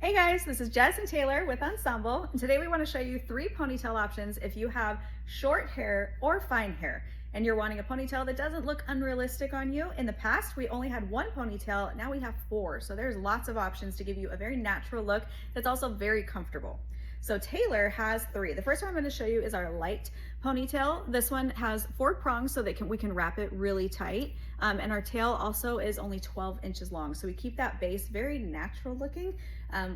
Hey guys, this is Jess and Taylor with Ensemble, and today we want to show you 3 ponytail options if you have short hair or fine hair and you're wanting a ponytail that doesn't look unrealistic on you. In the past, we only had 1 ponytail, now we have 4, so there's lots of options to give you a very natural look that's also very comfortable. So Taylor has 3. The first one I'm going to show you is our light ponytail. This one has 4 prongs so that we can wrap it really tight. And our tail also is only 12 inches long. So we keep that base very natural looking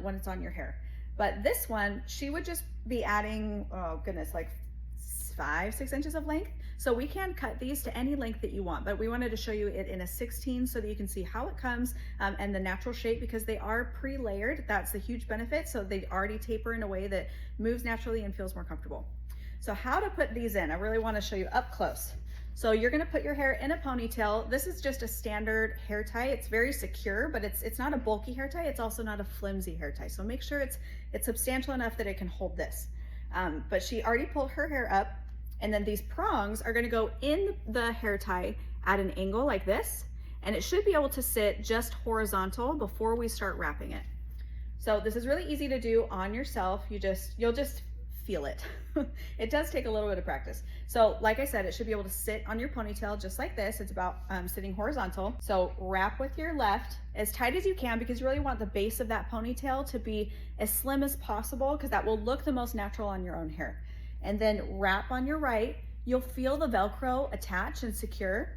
when it's on your hair. But this one, she would just be adding, oh goodness, like 5-6 inches of length. So we can cut these to any length that you want, but we wanted to show you it in a 16 so that you can see how it comes and the natural shape, because they are pre-layered. That's the huge benefit. So they already taper in a way that moves naturally and feels more comfortable. So how to put these in, I really want to show you up close. So you're going to put your hair in a ponytail. This is just a standard hair tie. It's very secure, but it's not a bulky hair tie. It's also not a flimsy hair tie. So make sure it's substantial enough that it can hold this. But she already pulled her hair up, and then these prongs are going to go in the hair tie at an angle like this, and it should be able to sit just horizontal before we start wrapping it. So this is really easy to do on yourself. You'll just feel it. It does take a little bit of practice. So like I said, it should be able to sit on your ponytail just like this. It's about sitting horizontal. So wrap with your left as tight as you can, because you really want the base of that ponytail to be as slim as possible, because that will look the most natural on your own hair. And then wrap on your right. You'll feel the Velcro attach and secure,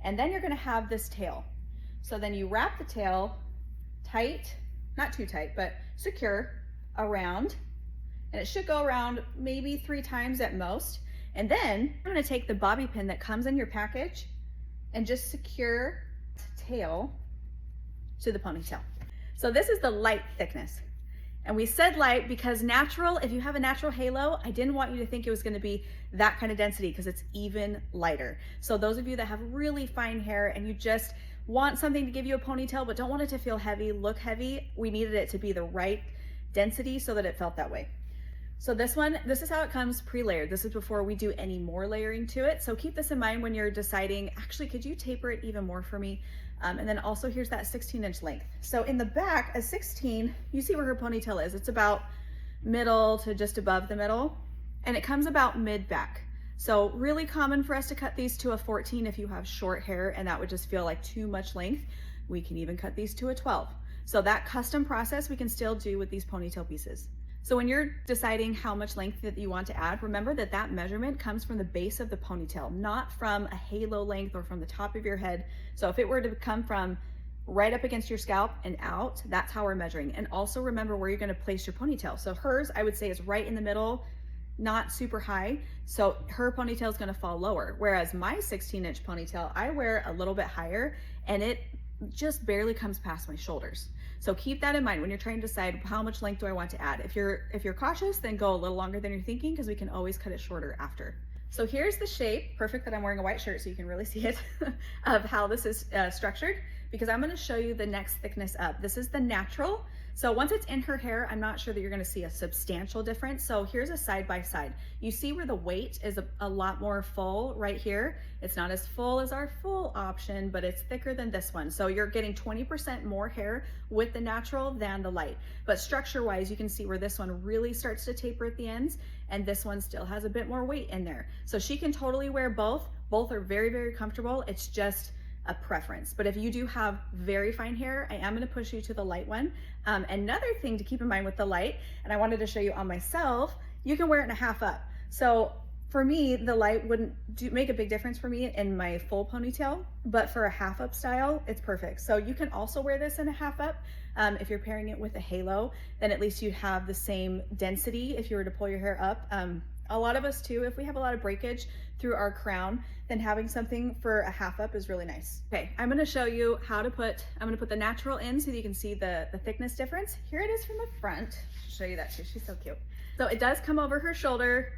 and then you're gonna have this tail. So then you wrap the tail tight, not too tight, but secure around, and it should go around maybe 3 times at most. And then I'm gonna take the bobby pin that comes in your package and just secure the tail to the ponytail. So this is the light thickness. And we said light because natural, if you have a natural halo, I didn't want you to think it was gonna be that kind of density, because it's even lighter. So those of you that have really fine hair and you just want something to give you a ponytail but don't want it to feel heavy, look heavy, we needed it to be the right density so that it felt that way. So this is how it comes pre-layered. This is before we do any more layering to it. So keep this in mind when you're deciding, actually, could you taper it even more for me? And then also here's that 16-inch length. So in the back, a 16, you see where her ponytail is. It's about middle to just above the middle, and it comes about mid-back. So really common for us to cut these to a 14 if you have short hair, and that would just feel like too much length. We can even cut these to a 12. So that custom process we can still do with these ponytail pieces. So when you're deciding how much length that you want to add, remember that that measurement comes from the base of the ponytail, not from a halo length or from the top of your head. So if it were to come from right up against your scalp and out, that's how we're measuring. And also remember where you're going to place your ponytail. So hers, I would say, is right in the middle, not super high. So her ponytail is going to fall lower. Whereas my 16-inch ponytail, I wear a little bit higher, and it just barely comes past my shoulders. So keep that in mind when you're trying to decide how much length do I want to add. If you're cautious, then go a little longer than you're thinking, because we can always cut it shorter after. So here's the shape, perfect that I'm wearing a white shirt so you can really see it, of how this is structured, because I'm going to show you the next thickness up. This is the natural. So once it's in her hair, I'm not sure that you're going to see a substantial difference. So here's a side by side. You see where the weight is a lot more full right here. It's not as full as our full option, but it's thicker than this one. So you're getting 20% more hair with the natural than the light. But structure wise, you can see where this one really starts to taper at the ends, and this one still has a bit more weight in there. So she can totally wear both. Both are very, very comfortable. It's just a preference. But if you do have very fine hair, I am going to push you to the light one. Another thing to keep in mind with the light, and I wanted to show you on myself, you can wear it in a half up. So for me, the light wouldn't make a big difference for me in my full ponytail, but for a half up style, it's perfect. So you can also wear this in a half up. If you're pairing it with a halo, then at least you'd have the same density if you were to pull your hair up. A lot of us too, if we have a lot of breakage through our crown, then having something for a half up is really nice. Okay, I'm gonna show you how to I'm gonna put the natural in so that you can see the thickness difference. Here it is from the front. I'll show you that too, she's so cute. So it does come over her shoulder.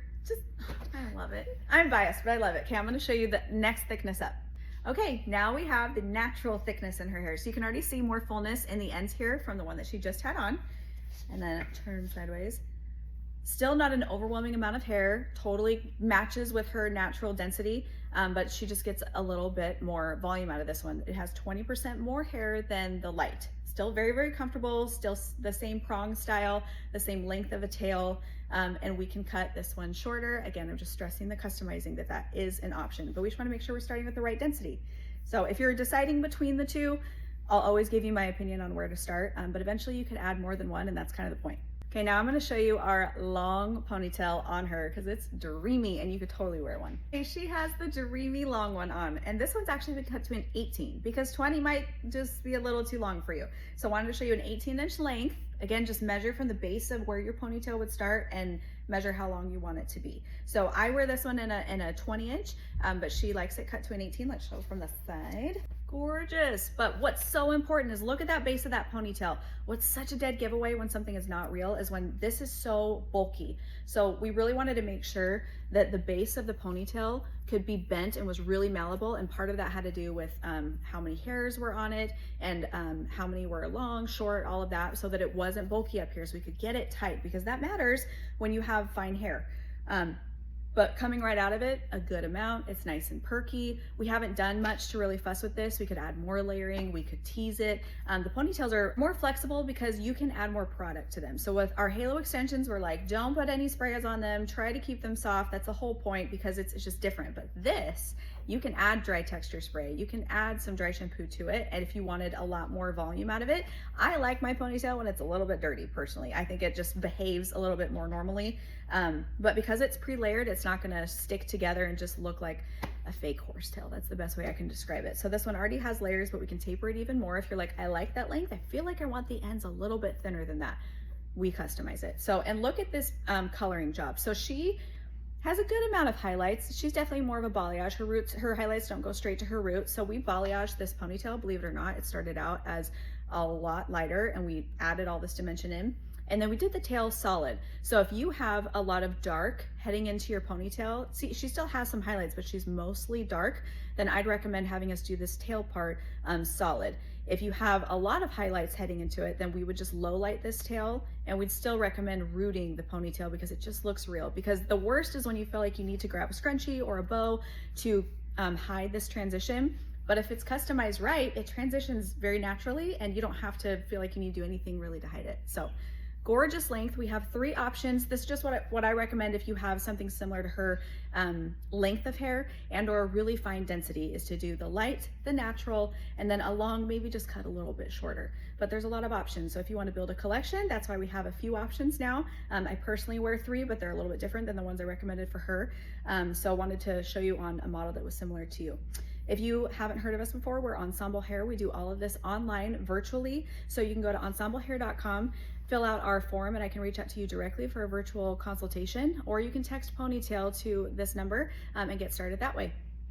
I love it. I'm biased, but I love it. Okay, I'm gonna show you the next thickness up. Okay, now we have the natural thickness in her hair. So you can already see more fullness in the ends here from the one that she just had on. And then it turns sideways. Still not an overwhelming amount of hair, totally matches with her natural density, but she just gets a little bit more volume out of this one. It has 20% more hair than the light. still very, very comfortable, still the same prong style, the same length of a tail, and we can cut this one shorter. Again, I'm just stressing the customizing that is an option, but we just wanna make sure we're starting with the right density. So if you're deciding between the two, I'll always give you my opinion on where to start, but eventually you could add more than one, and that's kind of the point. Okay, now I'm gonna show you our long ponytail on her because it's dreamy and you could totally wear one. Okay, she has the dreamy long one on, and this one's actually been cut to an 18 because 20 might just be a little too long for you. So I wanted to show you an 18-inch length. Again, just measure from the base of where your ponytail would start and measure how long you want it to be. So I wear this one in a 20-inch, but she likes it cut to an 18. Let's show from the side. Gorgeous. But what's so important is look at that base of that ponytail. What's such a dead giveaway when something is not real is when this is so bulky. So we really wanted to make sure that the base of the ponytail could be bent and was really malleable, and part of that had to do with how many hairs were on it and how many were long, short, all of that, so that it wasn't bulky up here, so we could get it tight, because that matters when you have fine hair. But coming right out of it, a good amount. It's nice and perky. We haven't done much to really fuss with this. We could add more layering, we could tease it. The ponytails are more flexible because you can add more product to them. So with our halo extensions, we're like, don't put any sprays on them, try to keep them soft. That's the whole point, because it's just different. But this, you can add dry texture spray. You can add some dry shampoo to it. And if you wanted a lot more volume out of it, I like my ponytail when it's a little bit dirty personally. I think it just behaves a little bit more normally. But because it's pre-layered, it's not gonna stick together and just look like a fake horsetail. That's the best way I can describe it. So this one already has layers, but we can taper it even more. If you're like, I like that length, I feel like I want the ends a little bit thinner than that, we customize it. So, and look at this coloring job. So she has a good amount of highlights. She's definitely more of a balayage. Her highlights don't go straight to her roots. So we balayaged this ponytail, believe it or not. It started out as a lot lighter and we added all this dimension in. And then we did the tail solid. So if you have a lot of dark heading into your ponytail, see, she still has some highlights, but she's mostly dark, then I'd recommend having us do this tail part solid. If you have a lot of highlights heading into it, then we would just low light this tail, and we'd still recommend rooting the ponytail because it just looks real. Because the worst is when you feel like you need to grab a scrunchie or a bow to hide this transition. But if it's customized right, it transitions very naturally and you don't have to feel like you need to do anything really to hide it. So gorgeous length. We have 3 options. This is just what I recommend if you have something similar to her length of hair and or really fine density, is to do the light, the natural, and then along maybe just cut a little bit shorter. But there's a lot of options. So if you want to build a collection, that's why we have a few options now. I personally wear 3, but they're a little bit different than the ones I recommended for her. So I wanted to show you on a model that was similar to you. If you haven't heard of us before, we're Ensemble Hair. We do all of this online, virtually. So you can go to ensemblehair.com, fill out our form, and I can reach out to you directly for a virtual consultation, or you can text Ponytail to this number and get started that way.